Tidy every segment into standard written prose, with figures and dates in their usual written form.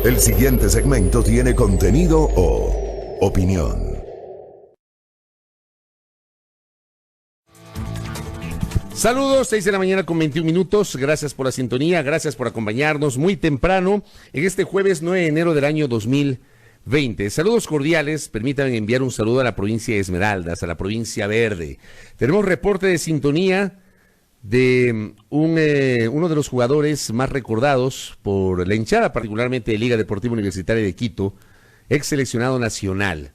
El siguiente segmento tiene contenido o opinión. Saludos, 6 de la mañana con 21 minutos. Gracias por la sintonía, gracias por acompañarnos muy temprano en este jueves 9 de enero del año 2020. Saludos cordiales, permítanme enviar un saludo a la provincia de Esmeraldas, a la provincia verde. Tenemos reporte de sintonía de uno de los jugadores más recordados por la hinchada, particularmente de Liga Deportiva Universitaria de Quito, ex seleccionado nacional.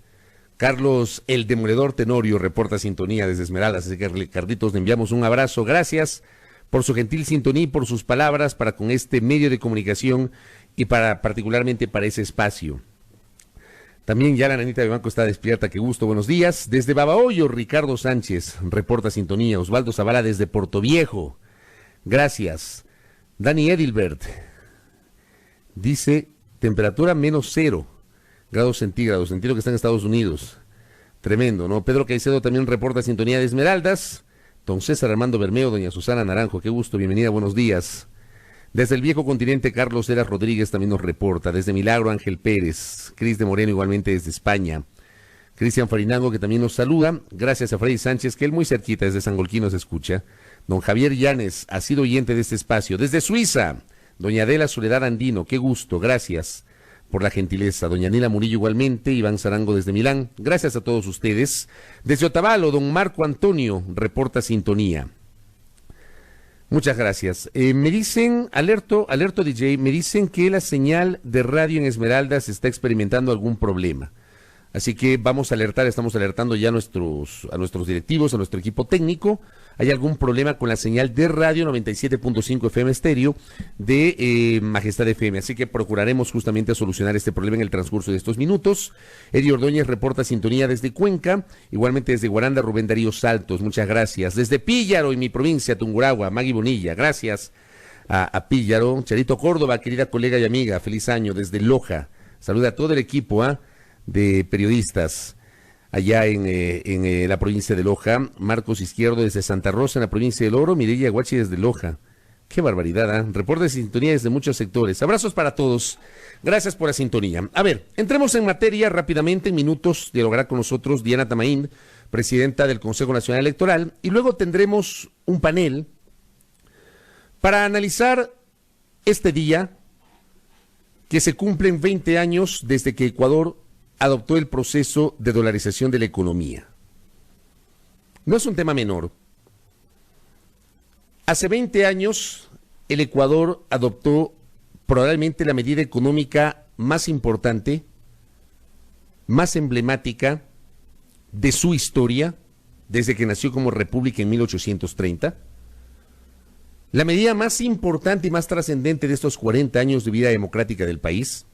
Carlos el Demoledor Tenorio reporta sintonía desde Esmeraldas, así que Carlitos, le enviamos un abrazo. Gracias por su gentil sintonía y por sus palabras para con este medio de comunicación y particularmente para ese espacio. También ya la nanita de banco está despierta, qué gusto, buenos días. Desde Babahoyo, Ricardo Sánchez reporta sintonía. Osvaldo Zavala desde Portoviejo, gracias. Dani Edilbert dice temperatura -0 grados centígrados, entiendo que está en Estados Unidos. Tremendo, ¿no? Pedro Caicedo también reporta sintonía de Esmeraldas. Don César Armando Bermeo, doña Susana Naranjo, qué gusto, bienvenida, buenos días. Desde el viejo continente, Carlos Heras Rodríguez también nos reporta. Desde Milagro, Ángel Pérez. Cris de Moreno, igualmente desde España. Cristian Farinango, que también nos saluda. Gracias a Freddy Sánchez, que él muy cerquita, desde Sangolquí nos escucha. Don Javier Llanes, ha sido oyente de este espacio. Desde Suiza, doña Adela Soledad Andino, qué gusto, gracias por la gentileza. Doña Nila Murillo igualmente, Iván Zarango desde Milán, gracias a todos ustedes. Desde Otavalo, don Marco Antonio reporta sintonía. Muchas gracias. Me dicen, alerto DJ, me dicen que la señal de radio en Esmeraldas está experimentando algún problema. Así que vamos a alertar, estamos alertando ya a nuestros directivos, a nuestro equipo técnico. Hay algún problema con la señal de radio 97.5 FM estéreo de Majestad FM. Así que procuraremos justamente solucionar este problema en el transcurso de estos minutos. Eddie Ordóñez reporta sintonía desde Cuenca, igualmente desde Guaranda, Rubén Darío Saltos, muchas gracias. Desde Píllaro, en mi provincia, Tungurahua, Magui Bonilla, gracias a Píllaro. Charito Córdoba, querida colega y amiga, feliz año desde Loja. Saluda a todo el equipo, de periodistas allá en la provincia de Loja. Marcos Izquierdo desde Santa Rosa en la provincia del Oro. Mireya Guachi desde Loja. Qué barbaridad, Reporte de sintonía desde muchos sectores. Abrazos para todos. Gracias por la sintonía. A ver, entremos en materia rápidamente. En minutos dialogará con nosotros Diana Tamaín, presidenta del Consejo Nacional Electoral, y luego tendremos un panel para analizar este día que se cumplen 20 años desde que Ecuador adoptó el proceso de dolarización de la economía. No es un tema menor. Hace 20 años, el Ecuador adoptó probablemente la medida económica más importante, más emblemática de su historia, desde que nació como república en 1830. La medida más importante y más trascendente de estos 40 años de vida democrática del país.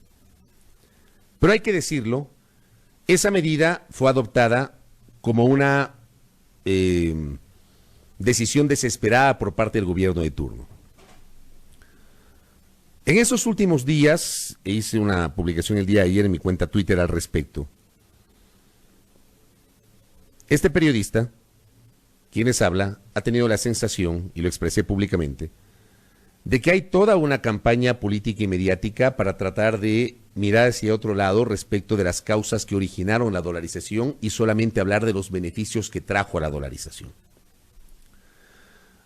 Pero hay que decirlo, esa medida fue adoptada como una decisión desesperada por parte del gobierno de turno. En esos últimos días, hice una publicación el día de ayer en mi cuenta Twitter al respecto. Este periodista, quien les habla, ha tenido la sensación, y lo expresé públicamente, de que hay toda una campaña política y mediática para tratar de mirar hacia otro lado respecto de las causas que originaron la dolarización y solamente hablar de los beneficios que trajo a la dolarización.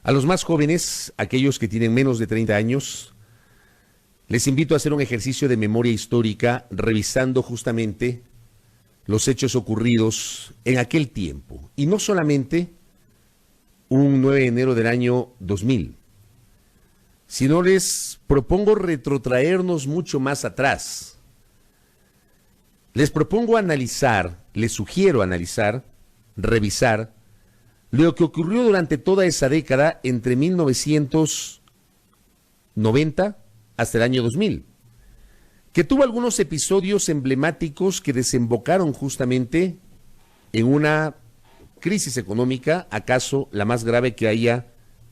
A los más jóvenes, aquellos que tienen menos de 30 años, les invito a hacer un ejercicio de memoria histórica revisando justamente los hechos ocurridos en aquel tiempo. Y no solamente un 9 de enero del año 2000, sino les propongo retrotraernos mucho más atrás. Les propongo analizar, les sugiero analizar, revisar lo que ocurrió durante toda esa década entre 1990 hasta el año 2000, que tuvo algunos episodios emblemáticos que desembocaron justamente en una crisis económica, acaso la más grave que haya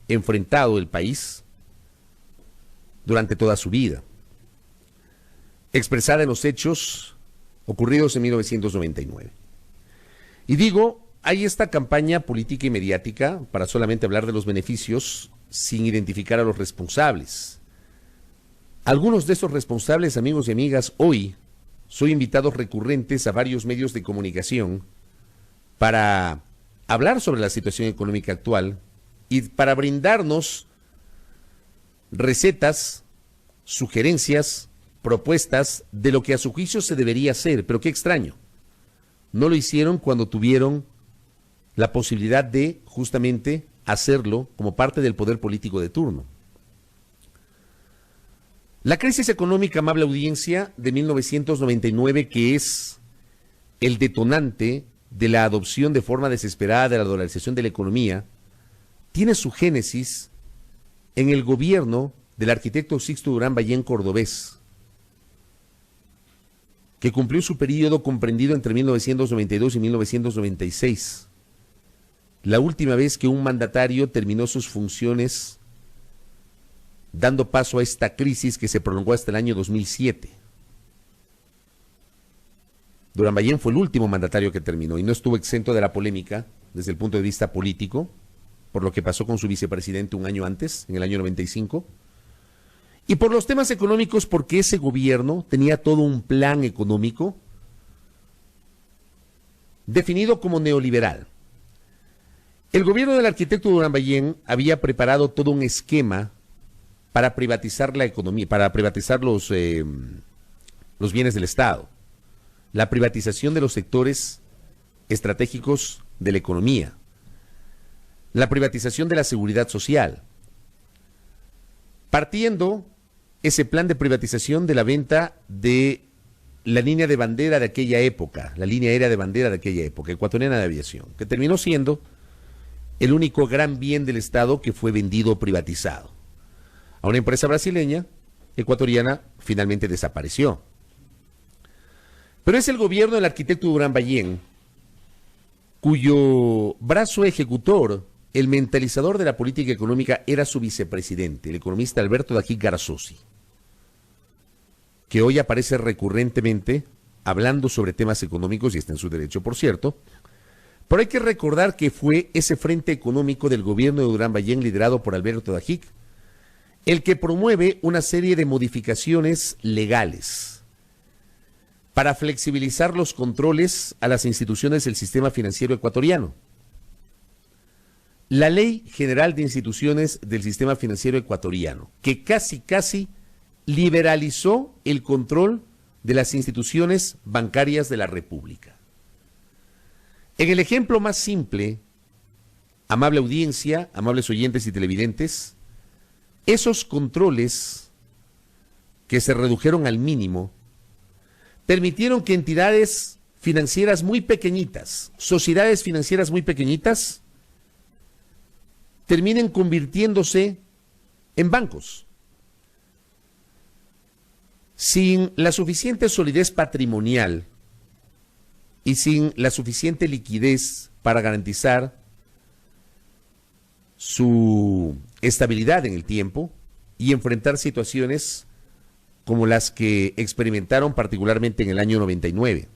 enfrentado el país durante toda su vida, expresada en los hechos ocurridos en 1999. Y digo, hay esta campaña política y mediática para solamente hablar de los beneficios sin identificar a los responsables. Algunos de esos responsables, amigos y amigas, hoy son invitados recurrentes a varios medios de comunicación para hablar sobre la situación económica actual y para brindarnos recetas, sugerencias, propuestas de lo que a su juicio se debería hacer. Pero qué extraño, no lo hicieron cuando tuvieron la posibilidad de justamente hacerlo como parte del poder político de turno. La crisis económica, amable audiencia, de 1999, que es el detonante de la adopción de forma desesperada de la dolarización de la economía, tiene su génesis en el gobierno del arquitecto Sixto Durán Ballén cordobés, que cumplió su periodo comprendido entre 1992 y 1996, la última vez que un mandatario terminó sus funciones dando paso a esta crisis que se prolongó hasta el año 2007. Durán Ballén fue el último mandatario que terminó y no estuvo exento de la polémica desde el punto de vista político, por lo que pasó con su vicepresidente un año antes, en el año 95, y por los temas económicos, porque ese gobierno tenía todo un plan económico definido como neoliberal. El gobierno del arquitecto Durán Ballén había preparado todo un esquema para privatizar la economía, para privatizar los bienes del Estado, la privatización de los sectores estratégicos de la economía, la privatización de la seguridad social, partiendo ese plan de privatización de la venta de la línea de bandera de aquella época, la línea aérea de bandera de aquella época, Ecuatoriana de Aviación, que terminó siendo el único gran bien del Estado que fue vendido o privatizado a una empresa brasileña. Ecuatoriana finalmente desapareció. Pero es el gobierno del arquitecto Durán Ballén cuyo brazo ejecutor, el mentalizador de la política económica, era su vicepresidente, el economista Alberto Dají Garzosi, que hoy aparece recurrentemente hablando sobre temas económicos, y está en su derecho, por cierto. Pero hay que recordar que fue ese frente económico del gobierno de Durán Ballén, liderado por Alberto Dají, el que promueve una serie de modificaciones legales para flexibilizar los controles a las instituciones del sistema financiero ecuatoriano. La Ley General de Instituciones del Sistema Financiero Ecuatoriano, que casi liberalizó el control de las instituciones bancarias de la República. En el ejemplo más simple, amable audiencia, amables oyentes y televidentes, esos controles que se redujeron al mínimo permitieron que entidades financieras muy pequeñitas, sociedades financieras muy pequeñitas, terminen convirtiéndose en bancos. Sin la suficiente solidez patrimonial y sin la suficiente liquidez para garantizar su estabilidad en el tiempo y enfrentar situaciones como las que experimentaron particularmente en el año 99.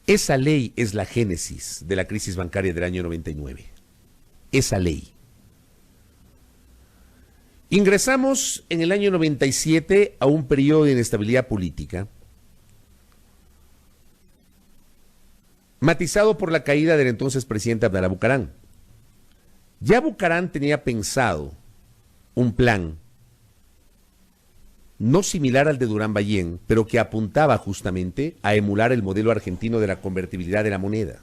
Esa ley es la génesis de la crisis bancaria del año 99. Esa ley. Ingresamos en el año 97 a un periodo de inestabilidad política, matizado por la caída del entonces presidente Abdalá Bucaram. Ya Bucaram tenía pensado un plan no similar al de Durán Ballén, pero que apuntaba justamente a emular el modelo argentino de la convertibilidad de la moneda.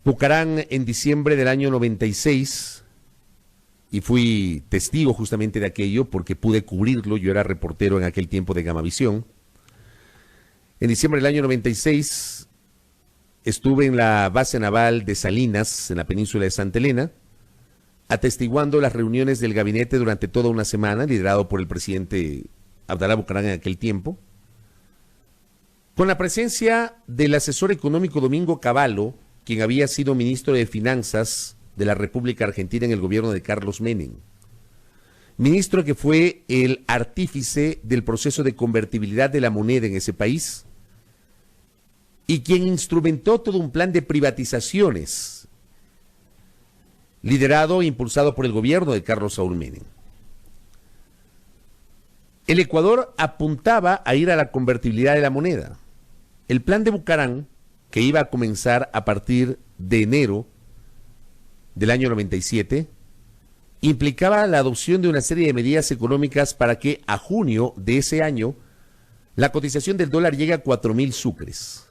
Bucaram, en diciembre del año 96, y fui testigo justamente de aquello porque pude cubrirlo, yo era reportero en aquel tiempo de Gamavisión. En diciembre del año 96 estuve en la base naval de Salinas, en la península de Santa Elena, atestiguando las reuniones del gabinete durante toda una semana, liderado por el presidente Abdalá Bucaram en aquel tiempo, con la presencia del asesor económico Domingo Cavallo, quien había sido ministro de Finanzas de la República Argentina en el gobierno de Carlos Menem, ministro que fue el artífice del proceso de convertibilidad de la moneda en ese país y quien instrumentó todo un plan de privatizaciones liderado e impulsado por el gobierno de Carlos Saúl Menem. El Ecuador apuntaba a ir a la convertibilidad de la moneda. El plan de Bucaram, que iba a comenzar a partir de enero del año 97, implicaba la adopción de una serie de medidas económicas para que a junio de ese año la cotización del dólar llegue a 4.000 sucres.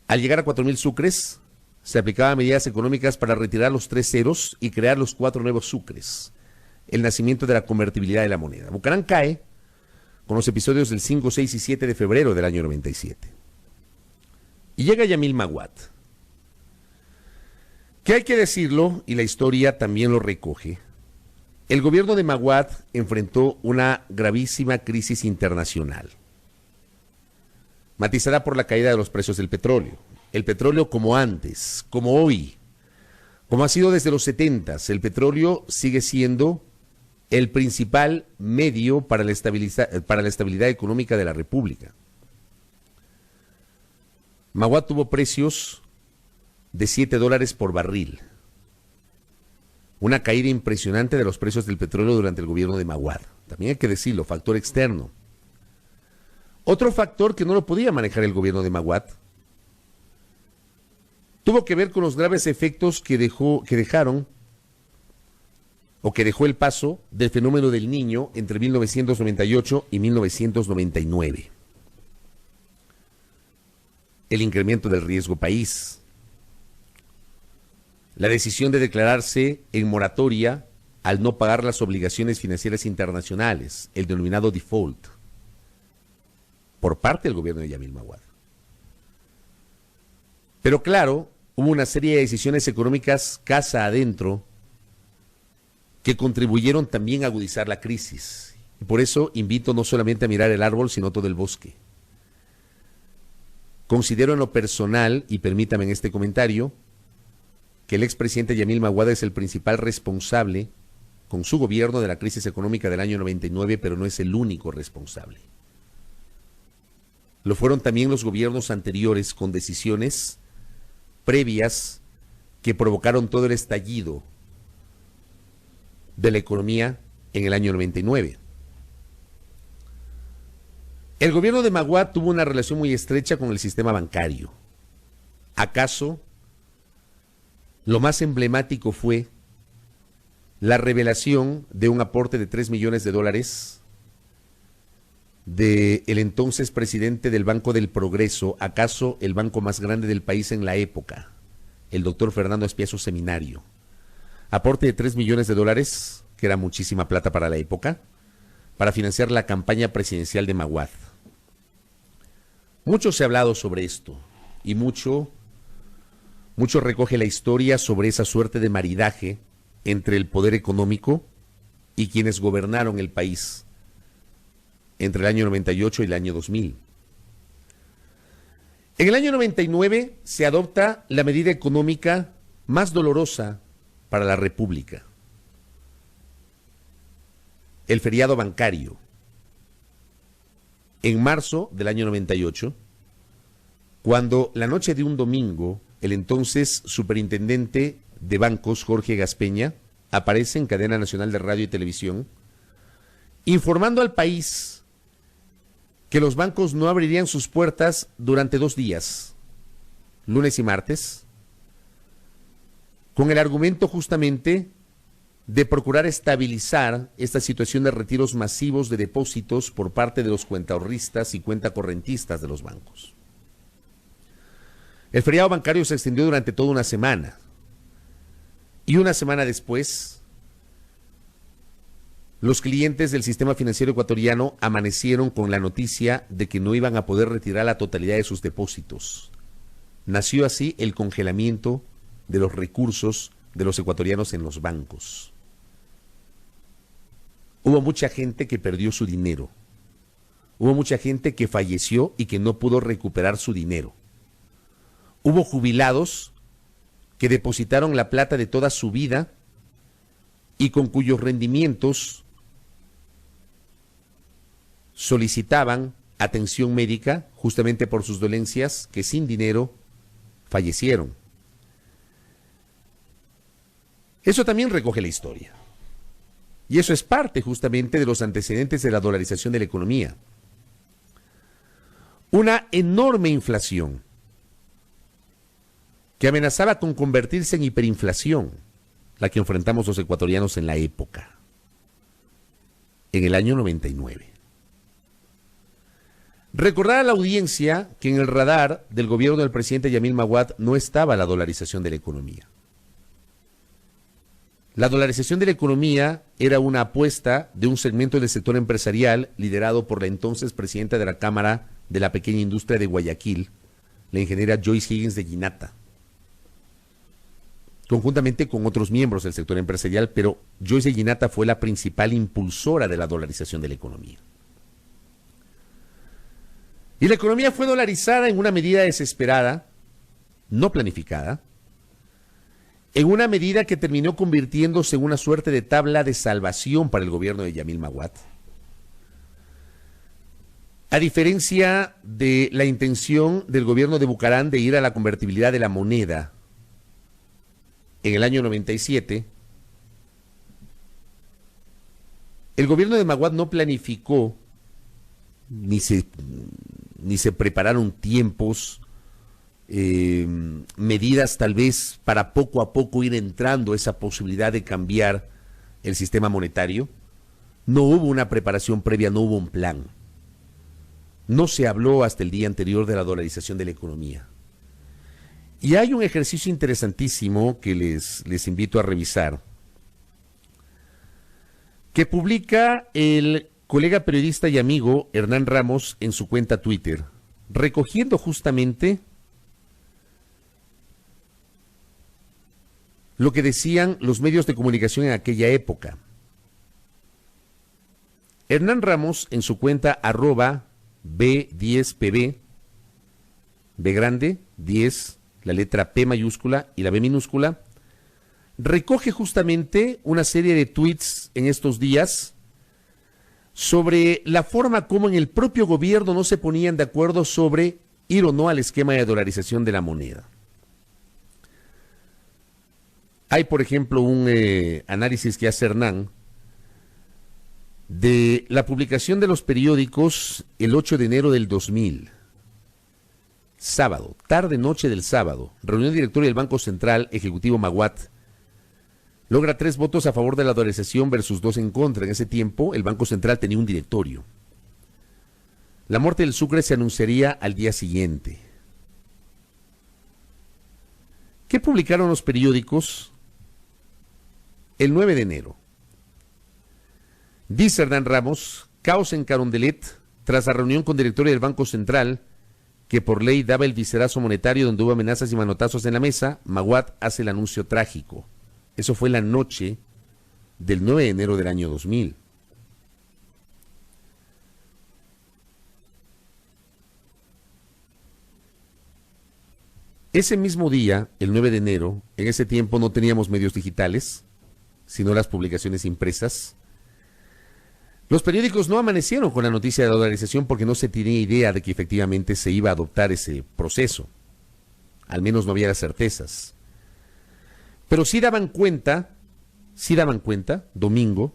Al llegar a 4.000 sucres, se aplicaban medidas económicas para retirar los 3 ceros y crear los 4 nuevos sucres. El nacimiento de la convertibilidad de la moneda. Bucaram cae con los episodios del 5, 6 y 7 de febrero del año 97. Y llega Yamil Maguad, que hay que decirlo, y la historia también lo recoge. El gobierno de Maguad enfrentó una gravísima crisis internacional, matizada por la caída de los precios del petróleo. El petróleo como antes, como hoy, como ha sido desde los 70s, el petróleo sigue siendo el principal medio para la estabilidad económica de la República. Maguad tuvo precios de $7 por barril. Una caída impresionante de los precios del petróleo durante el gobierno de Maguad. También hay que decirlo, factor externo. Otro factor que no lo podía manejar el gobierno de Maguad tuvo que ver con los graves efectos que dejó el paso del fenómeno del Niño entre 1998 y 1999. El incremento del riesgo país. La decisión de declararse en moratoria al no pagar las obligaciones financieras internacionales, el denominado default, por parte del gobierno de Yamil Maguad. Pero claro, hubo una serie de decisiones económicas casa adentro que contribuyeron también a agudizar la crisis. Y por eso invito no solamente a mirar el árbol, sino todo el bosque. Considero en lo personal, y permítame en este comentario, que el expresidente Yamil Maguad es el principal responsable con su gobierno de la crisis económica del año 99, pero no es el único responsable. Lo fueron también los gobiernos anteriores con decisiones previas que provocaron todo el estallido de la economía en el año 99. El gobierno de Maguad tuvo una relación muy estrecha con el sistema bancario. ¿Acaso lo más emblemático fue la revelación de un aporte de $3 millones del entonces presidente del Banco del Progreso, acaso el banco más grande del país en la época, el doctor Fernando Espiazo Seminario? Aporte de $3 millones, que era muchísima plata para la época, para financiar la campaña presidencial de Maguad. Mucho se ha hablado sobre esto y mucho recoge la historia sobre esa suerte de maridaje entre el poder económico y quienes gobernaron el país entre el año 98 y el año 2000. En el año 99 se adopta la medida económica más dolorosa para la República: el feriado bancario. En marzo del año 98, cuando la noche de un domingo, el entonces superintendente de bancos, Jorge Gaspeña, aparece en cadena nacional de radio y televisión, informando al país que los bancos no abrirían sus puertas durante 2 días, lunes y martes, con el argumento justamente de procurar estabilizar esta situación de retiros masivos de depósitos por parte de los cuentaahorristas y cuentacorrentistas de los bancos. El feriado bancario se extendió durante toda una semana, y una semana después, los clientes del sistema financiero ecuatoriano amanecieron con la noticia de que no iban a poder retirar la totalidad de sus depósitos. Nació así el congelamiento de los recursos de los ecuatorianos en los bancos. Hubo mucha gente que perdió su dinero. Hubo mucha gente que falleció y que no pudo recuperar su dinero. Hubo jubilados que depositaron la plata de toda su vida y con cuyos rendimientos solicitaban atención médica justamente por sus dolencias, que sin dinero fallecieron. Eso también recoge la historia. Y eso es parte justamente de los antecedentes de la dolarización de la economía. Una enorme inflación que amenazaba con convertirse en hiperinflación, la que enfrentamos los ecuatorianos en la época, en el año 99. Recordar a la audiencia que en el radar del gobierno del presidente Yamil Maguad no estaba la dolarización de la economía. La dolarización de la economía era una apuesta de un segmento del sector empresarial liderado por la entonces presidenta de la Cámara de la Pequeña Industria de Guayaquil, la ingeniera Joyce Higgins de Ginata, conjuntamente con otros miembros del sector empresarial, pero Joyce de Ginata fue la principal impulsora de la dolarización de la economía. Y la economía fue dolarizada en una medida desesperada, no planificada, en una medida que terminó convirtiéndose en una suerte de tabla de salvación para el gobierno de Yamil Maguad. A diferencia de la intención del gobierno de Bucarán de ir a la convertibilidad de la moneda en el año 97, el gobierno de Maguad no planificó ni se prepararon tiempos, medidas tal vez para poco a poco ir entrando esa posibilidad de cambiar el sistema monetario. No hubo una preparación previa, no hubo un plan. No se habló hasta el día anterior de la dolarización de la economía. Y hay un ejercicio interesantísimo que les invito a revisar, que publica el colega periodista y amigo Hernán Ramos en su cuenta Twitter, recogiendo justamente lo que decían los medios de comunicación en aquella época. Hernán Ramos en su cuenta @B10pb, B grande, 10, la letra P mayúscula y la B minúscula, recoge justamente una serie de tweets en estos días sobre la forma como en el propio gobierno no se ponían de acuerdo sobre ir o no al esquema de dolarización de la moneda. Hay, por ejemplo, un análisis que hace Hernán de la publicación de los periódicos el 8 de enero del 2000. Sábado, tarde-noche del sábado, reunión directoria del Banco Central, Ejecutivo Maguad, logra 3 votos a favor de la dolarización versus 2 en contra. En ese tiempo, el Banco Central tenía un directorio. La muerte del Sucre se anunciaría al día siguiente. ¿Qué publicaron los periódicos el 9 de enero? Dice Hernán Ramos, caos en Carondelet tras la reunión con directorio del Banco Central, que por ley daba el viserazo monetario donde hubo amenazas y manotazos en la mesa. Maguad hace el anuncio trágico. Eso fue la noche del 9 de enero del año 2000. Ese mismo día, el 9 de enero, en ese tiempo no teníamos medios digitales, sino las publicaciones impresas. Los periódicos no amanecieron con la noticia de la dolarización porque no se tenía idea de que efectivamente se iba a adoptar ese proceso. Al menos no había las certezas. Pero sí daban cuenta, domingo,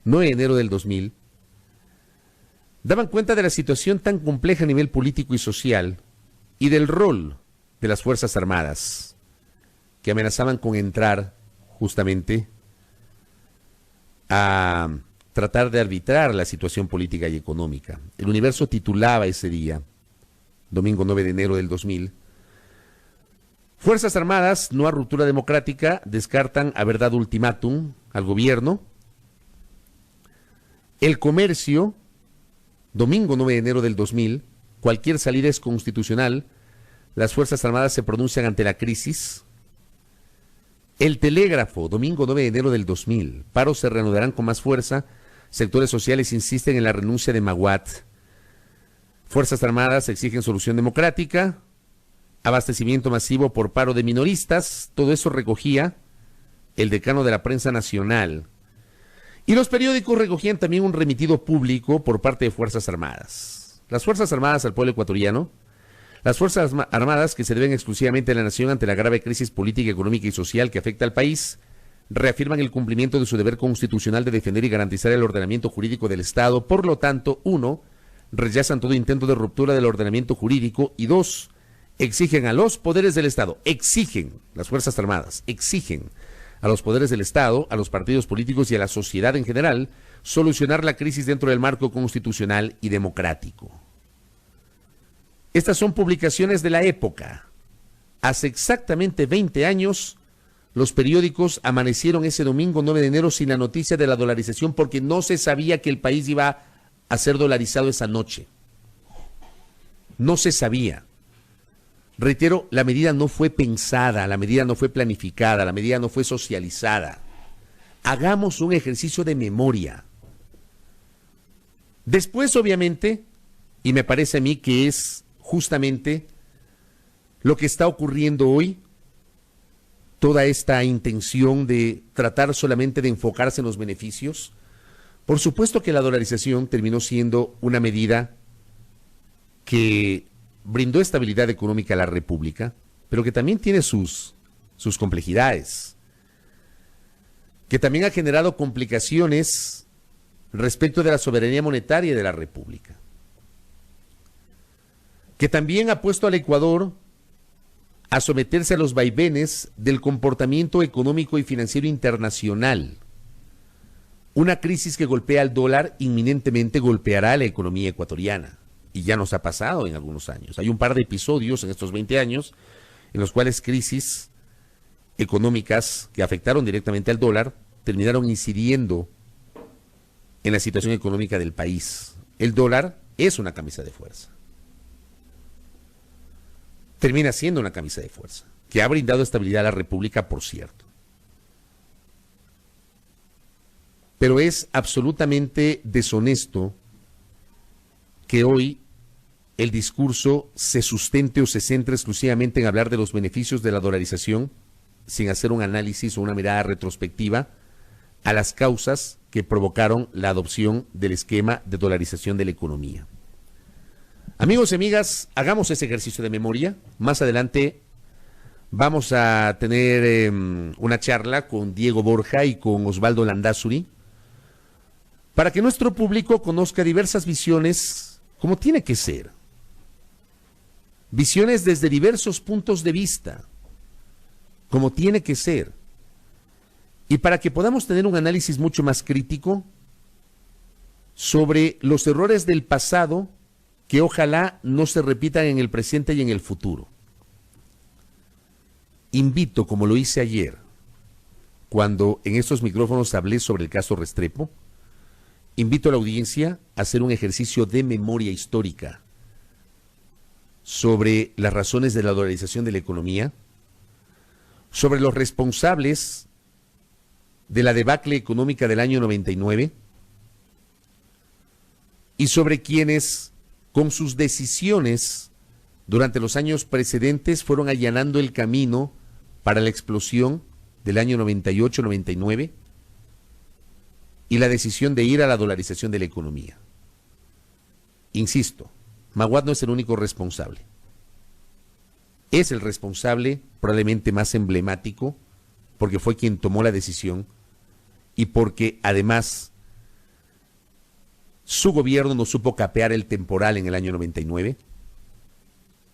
9 de enero del 2000, daban cuenta de la situación tan compleja a nivel político y social y del rol de las Fuerzas Armadas, que amenazaban con entrar justamente a tratar de arbitrar la situación política y económica. El Universo titulaba ese día, domingo 9 de enero del 2000, Fuerzas Armadas, no a ruptura democrática, descartan haber dado ultimátum al gobierno. El Comercio, domingo 9 de enero del 2000, cualquier salida es constitucional, las Fuerzas Armadas se pronuncian ante la crisis. El Telégrafo, domingo 9 de enero del 2000, paros se reanudarán con más fuerza, sectores sociales insisten en la renuncia de Maguad. Fuerzas Armadas exigen solución democrática, abastecimiento masivo por paro de minoristas, todo eso recogía el decano de la prensa nacional. Y los periódicos recogían también un remitido público por parte de Fuerzas Armadas. Las Fuerzas Armadas al pueblo ecuatoriano, las Fuerzas Armadas que se deben exclusivamente a la nación ante la grave crisis política, económica y social que afecta al país, reafirman el cumplimiento de su deber constitucional de defender y garantizar el ordenamiento jurídico del Estado. Por lo tanto, 1, rechazan todo intento de ruptura del ordenamiento jurídico y 2, exigen a los poderes del Estado, exigen, las Fuerzas Armadas, exigen a los poderes del Estado, a los partidos políticos y a la sociedad en general, solucionar la crisis dentro del marco constitucional y democrático. Estas son publicaciones de la época. Hace exactamente 20 años, los periódicos amanecieron ese domingo 9 de enero sin la noticia de la dolarización porque no se sabía que el país iba a ser dolarizado esa noche. No se sabía. Reitero, la medida no fue pensada, la medida no fue planificada, la medida no fue socializada. Hagamos un ejercicio de memoria. Después, obviamente, y me parece a mí que es justamente lo que está ocurriendo hoy, toda esta intención de tratar solamente de enfocarse en los beneficios. Por supuesto que la dolarización terminó siendo una medida que brindó estabilidad económica a la República, pero que también tiene sus complejidades, que también ha generado complicaciones respecto de la soberanía monetaria de la República, que también ha puesto al Ecuador a someterse a los vaivenes del comportamiento económico y financiero internacional. Una crisis que golpea al dólar inminentemente golpeará a la economía ecuatoriana, y ya nos ha pasado en algunos años. Hay un par de episodios en estos 20 años en los cuales crisis económicas que afectaron directamente al dólar terminaron incidiendo en la situación económica del país. El dólar es una camisa de fuerza. Termina siendo una camisa de fuerza, que ha brindado estabilidad a la República, por cierto. Pero es absolutamente deshonesto que hoy el discurso se sustente o se centre exclusivamente en hablar de los beneficios de la dolarización sin hacer un análisis o una mirada retrospectiva a las causas que provocaron la adopción del esquema de dolarización de la economía. Amigos y amigas, hagamos ese ejercicio de memoria. Más adelante vamos a tener una charla con Diego Borja y con Osvaldo Landázuri para que nuestro público conozca diversas visiones como tiene que ser. Visiones desde diversos puntos de vista, como tiene que ser. Y para que podamos tener un análisis mucho más crítico sobre los errores del pasado que ojalá no se repitan en el presente y en el futuro. Invito, como lo hice ayer, cuando en estos micrófonos hablé sobre el caso Restrepo, invito a la audiencia a hacer un ejercicio de memoria histórica sobre las razones de la dolarización de la economía, sobre los responsables de la debacle económica del año 99 y sobre quienes con sus decisiones durante los años precedentes fueron allanando el camino para la explosión del año 98-99 y la decisión de ir a la dolarización de la economía. Insisto, Maguad no es el único responsable. Es el responsable probablemente más emblemático porque fue quien tomó la decisión y porque además su gobierno no supo capear el temporal en el año 99,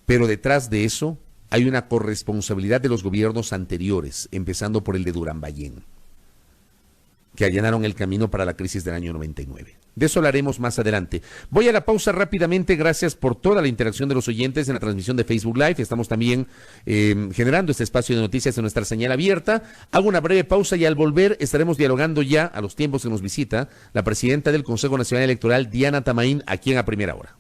pero detrás de eso hay una corresponsabilidad de los gobiernos anteriores, empezando por el de Durán Ballén, que allanaron el camino para la crisis del año 99. De eso hablaremos más adelante. Voy a la pausa rápidamente. Gracias por toda la interacción de los oyentes en la transmisión de Facebook Live. Estamos también generando este espacio de noticias en nuestra señal abierta. Hago una breve pausa y al volver estaremos dialogando ya a los tiempos que nos visita la presidenta del Consejo Nacional Electoral, Diana Tamaín, aquí en A Primera Hora.